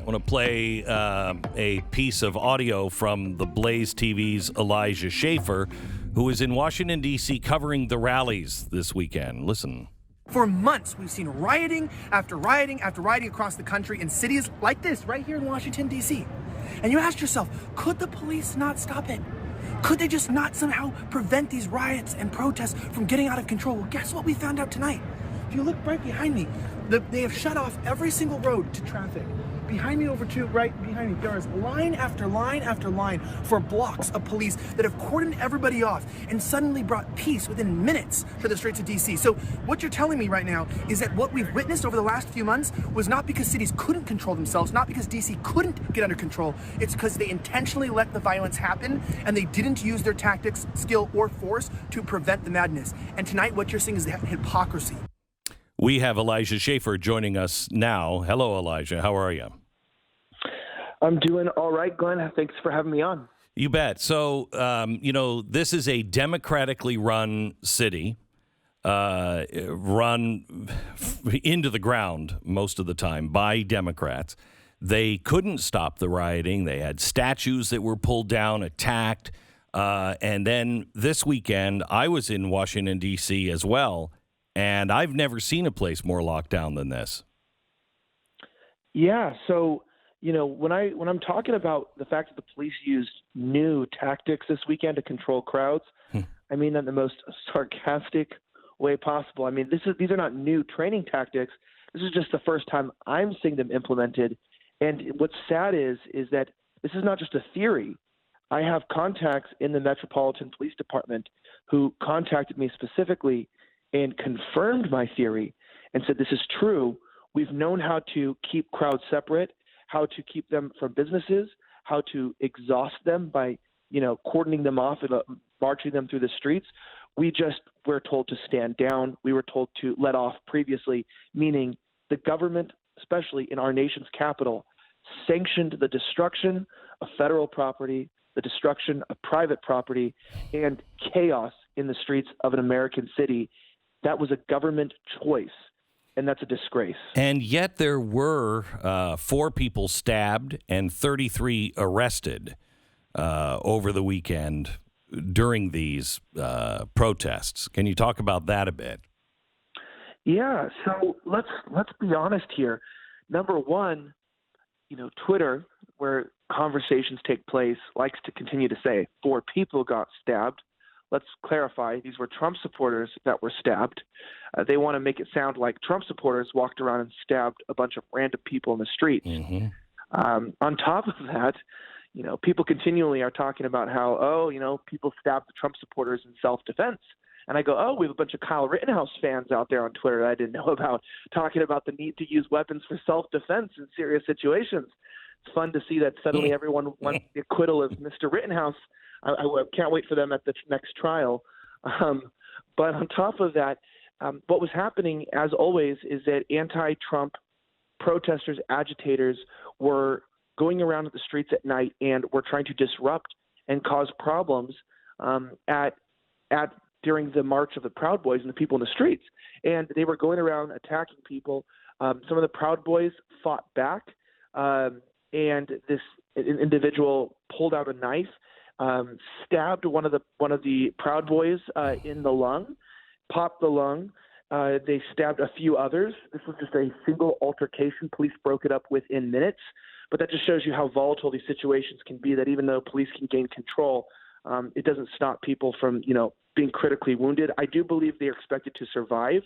I want to play a piece of audio from the BlazeTV's Elijah Schaffer, who is in Washington, D.C. covering the rallies this weekend. Listen. For months, we've seen rioting after rioting after rioting across the country in cities like this, right here in Washington, D.C. And you ask yourself, could the police not stop it? Could they just not somehow prevent these riots and protests from getting out of control? Well, guess what we found out tonight? If you look right behind me, they have shut off every single road to traffic. Behind me, right behind me, there is line after line after line for blocks of police that have cordoned everybody off and suddenly brought peace within minutes to the streets of DC. So what you're telling me right now is that what we've witnessed over the last few months was not because cities couldn't control themselves, not because DC couldn't get under control. It's because they intentionally let the violence happen and they didn't use their tactics, skill, or force to prevent the madness. And tonight, what you're seeing is the hypocrisy. We have Elijah Schaffer joining us now. Hello, Elijah. How are you? I'm doing all right, Glenn. Thanks for having me on. You bet. So, this is a democratically run city, run into the ground most of the time by Democrats. They couldn't stop the rioting. They had statues that were pulled down, attacked. And then this weekend, I was in Washington, D.C. as well, and I've never seen a place more locked down than this. Yeah, so when I'm talking about the fact that the police used new tactics this weekend to control crowds, I mean that in the most sarcastic way possible. I mean, these are not new training tactics. This is just the first time I'm seeing them implemented. And what's sad is that this is not just a theory. I have contacts in the Metropolitan Police Department who contacted me specifically and confirmed my theory and said this is true. We've known how to keep crowds separate, how to keep them from businesses, how to exhaust them by, cordoning them off and marching them through the streets. We just were told to stand down. We were told to let off previously, meaning the government, especially in our nation's capital, sanctioned the destruction of federal property, the destruction of private property, and chaos in the streets of an American city. That was a government choice. And that's a disgrace. And yet there were 4 people stabbed and 33 arrested over the weekend during these protests. Can you talk about that a bit? Yeah. So let's be honest here. Number one, Twitter, where conversations take place, likes to continue to say 4 people got stabbed. Let's clarify, these were Trump supporters that were stabbed. They want to make it sound like Trump supporters walked around and stabbed a bunch of random people in the streets. Mm-hmm. On top of that, people continually are talking about how, people stabbed the Trump supporters in self-defense. And I go, we have a bunch of Kyle Rittenhouse fans out there on Twitter that I didn't know about, talking about the need to use weapons for self-defense in serious situations. It's fun to see that suddenly everyone wants the acquittal of Mr. Rittenhouse. I can't wait for them at the next trial. But on top of that, what was happening, as always, is that anti-Trump protesters, agitators were going around at the streets at night and were trying to disrupt and cause problems during the march of the Proud Boys and the people in the streets. And they were going around attacking people. Some of the Proud Boys fought back, and this individual pulled out a knife, stabbed one of the Proud Boys in the lung, popped the lung. They stabbed a few others. This was just a single altercation. Police broke it up within minutes. But that just shows you how volatile these situations can be, that even though police can gain control, it doesn't stop people from, being critically wounded. I do believe they are expected to survive,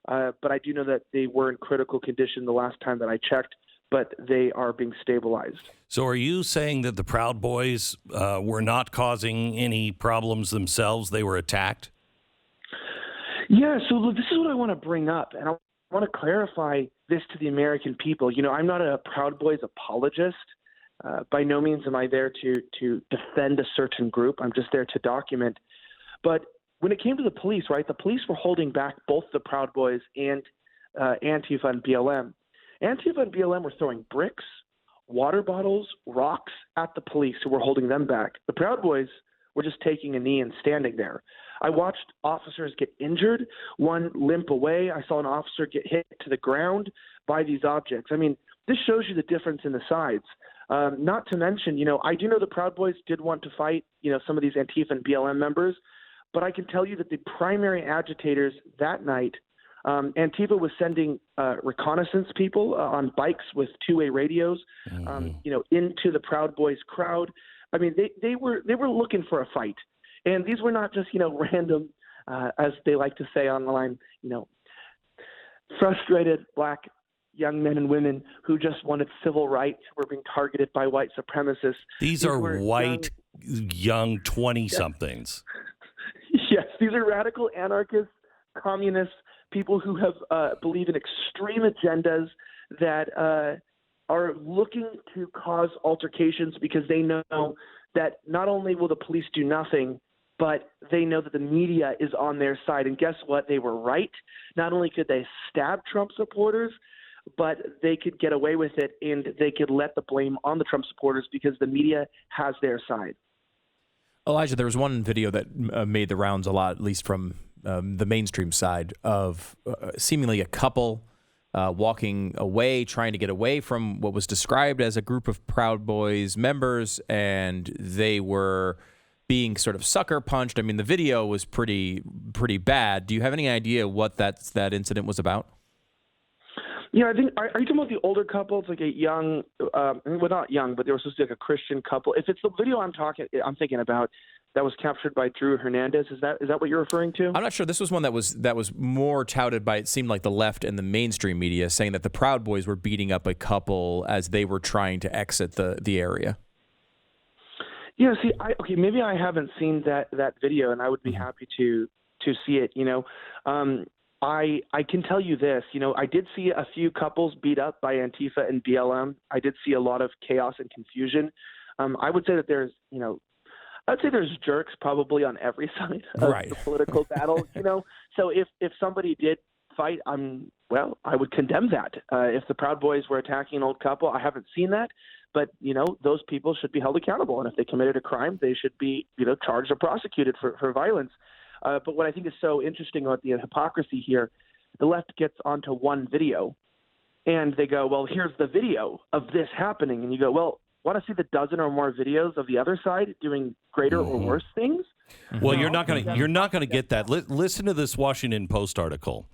but I do know that they were in critical condition the last time that I checked, but they are being stabilized. So are you saying that the Proud Boys were not causing any problems themselves? They were attacked? Yeah, so this is what I want to bring up, and I want to clarify this to the American people. I'm not a Proud Boys apologist. By no means am I there to defend a certain group. I'm just there to document. But when it came to the police, right, the police were holding back both the Proud Boys and Antifa and BLM. Antifa and BLM were throwing bricks, water bottles, rocks at the police who were holding them back. The Proud Boys were just taking a knee and standing there. I watched officers get injured, one limp away. I saw an officer get hit to the ground by these objects. I mean, this shows you the difference in the sides. Not to mention, I do know the Proud Boys did want to fight, some of these Antifa and BLM members, but I can tell you that the primary agitators that night, Antifa was sending reconnaissance people on bikes with two-way radios, into the Proud Boys crowd. I mean, they were looking for a fight, and these were not just random, as they like to say online, frustrated black young men and women who just wanted civil rights were being targeted by white supremacists. These are white, young 20-somethings. Yes, these are radical anarchists, communists, people who have believe in extreme agendas that are looking to cause altercations because they know that not only will the police do nothing, but they know that the media is on their side. And guess what? They were right. Not only could they stab Trump supporters, but they could get away with it, and they could let the blame on the Trump supporters because the media has their side. Elijah, there was one video that made the rounds a lot, at least from the mainstream side, of seemingly a couple walking away, trying to get away from what was described as a group of Proud Boys members, and they were being sort of sucker punched. I mean, the video was pretty bad. Do you have any idea what that incident was about? Yeah, I think. Are you talking about the older couple? It's like a young, well, not young, but they were supposed to be like a Christian couple. If it's the video I'm thinking about, that was captured by Drew Hernandez. Is that what you're referring to? I'm not sure. This was one that was more touted by, it seemed like, the left and the mainstream media, saying that the Proud Boys were beating up a couple as they were trying to exit the area. Yeah. See, maybe I haven't seen that video, and I would be happy to see it. I can tell you this, I did see a few couples beat up by Antifa and BLM. I did see a lot of chaos and confusion. I would say that there's jerks probably on every side of the political battle, So if somebody did fight, I would condemn that. If the Proud Boys were attacking an old couple, I haven't seen that. But, those people should be held accountable. And if they committed a crime, they should be, charged or prosecuted for violence. But what I think is so interesting about the hypocrisy here, the left gets onto one video and they go, well, here's the video of this happening. And you go, well, want to see the dozen or more videos of the other side doing greater or worse things? Well, you're not going to get that. Listen to this Washington Post article.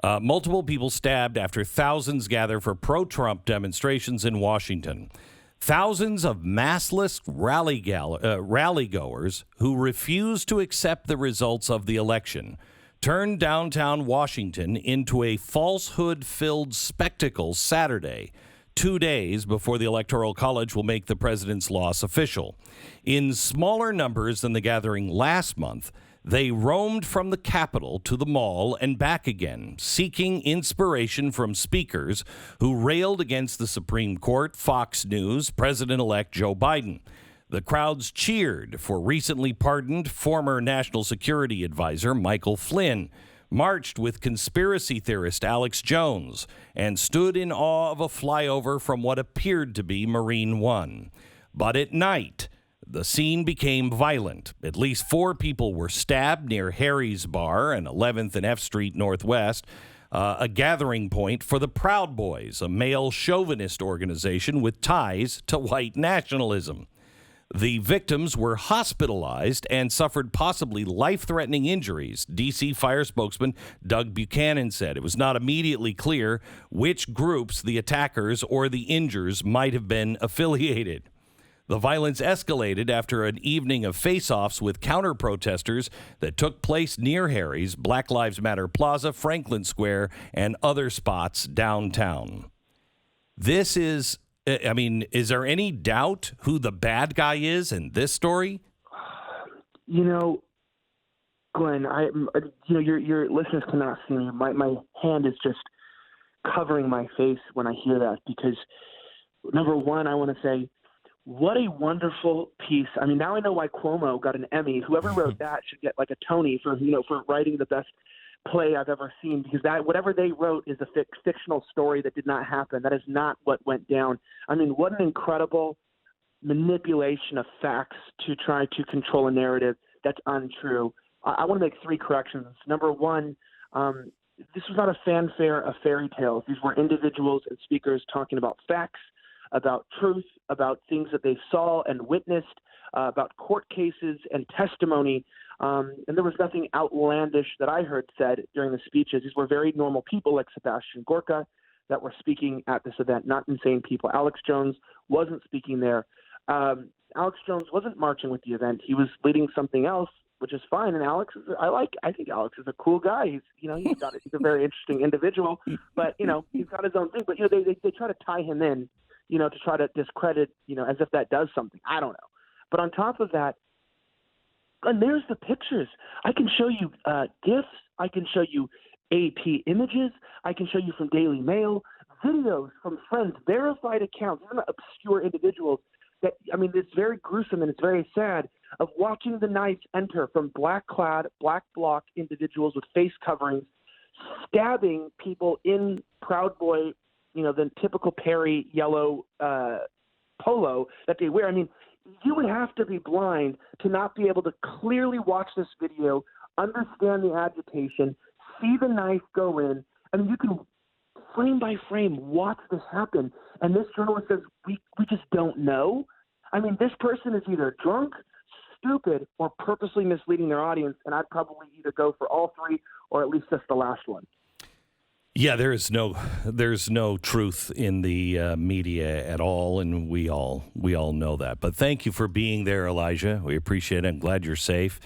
Multiple people stabbed after thousands gather for pro-Trump demonstrations in Washington. Thousands of massless rally-goers who refuse to accept the results of the election turned downtown Washington into a falsehood-filled spectacle Saturday, 2 days before the Electoral College will make the president's loss official. In smaller numbers than the gathering last month, they roamed from the Capitol to the mall and back again, seeking inspiration from speakers who railed against the Supreme Court, Fox News, President-elect Joe Biden. The crowds cheered for recently pardoned former National Security Advisor Michael Flynn, marched with conspiracy theorist Alex Jones, and stood in awe of a flyover from what appeared to be Marine One. But at night, the scene became violent. At least 4 people were stabbed near Harry's Bar and 11th and F Street Northwest, a gathering point for the Proud Boys, a male chauvinist organization with ties to white nationalism. The victims were hospitalized and suffered possibly life-threatening injuries, D.C. fire spokesman Doug Buchanan said. It was not immediately clear which groups the attackers or the injures might have been affiliated. The violence escalated after an evening of face-offs with counter-protesters that took place near Harry's, Black Lives Matter Plaza, Franklin Square, and other spots downtown. This is, is there any doubt who the bad guy is in this story? Glenn, your listeners cannot see me. My hand is just covering my face when I hear that because, number one, I want to say, what a wonderful piece. I mean, now I know why Cuomo got an Emmy. Whoever wrote that should get like a Tony for writing the best play I've ever seen, because that whatever they wrote is a fictional story that did not happen. That is not what went down. I mean, what an incredible manipulation of facts to try to control a narrative that's untrue. I want to make 3 corrections. Number one, this was not a fanfare of fairy tales. These were individuals and speakers talking about facts, about truth, about things that they saw and witnessed, about court cases and testimony. And there was nothing outlandish that I heard said during the speeches. These were very normal people like Sebastian Gorka that were speaking at this event, not insane people. Alex Jones wasn't speaking there. Alex Jones wasn't marching with the event. He was leading something else, which is fine. And Alex, I think Alex is a cool guy. He's a very interesting individual, but, he's got his own thing. But, they try to tie him in, to try to discredit, as if that does something. I don't know. But on top of that, and there's the pictures. I can show you GIFs. I can show you AP images. I can show you from Daily Mail, videos from friends, verified accounts, even obscure individuals. It's very gruesome and it's very sad of watching the knife enter from black-clad, black bloc individuals with face coverings, stabbing people in Proud Boy, the typical Perry yellow polo that they wear. You would have to be blind to not be able to clearly watch this video, understand the agitation, see the knife go in. You can frame by frame watch this happen. And this journalist says, we just don't know. This person is either drunk, stupid, or purposely misleading their audience. And I'd probably either go for all three or at least just the last one. Yeah, there's no truth in the media at all, and we all know that. But thank you for being there, Elijah. We appreciate it. I'm glad you're safe.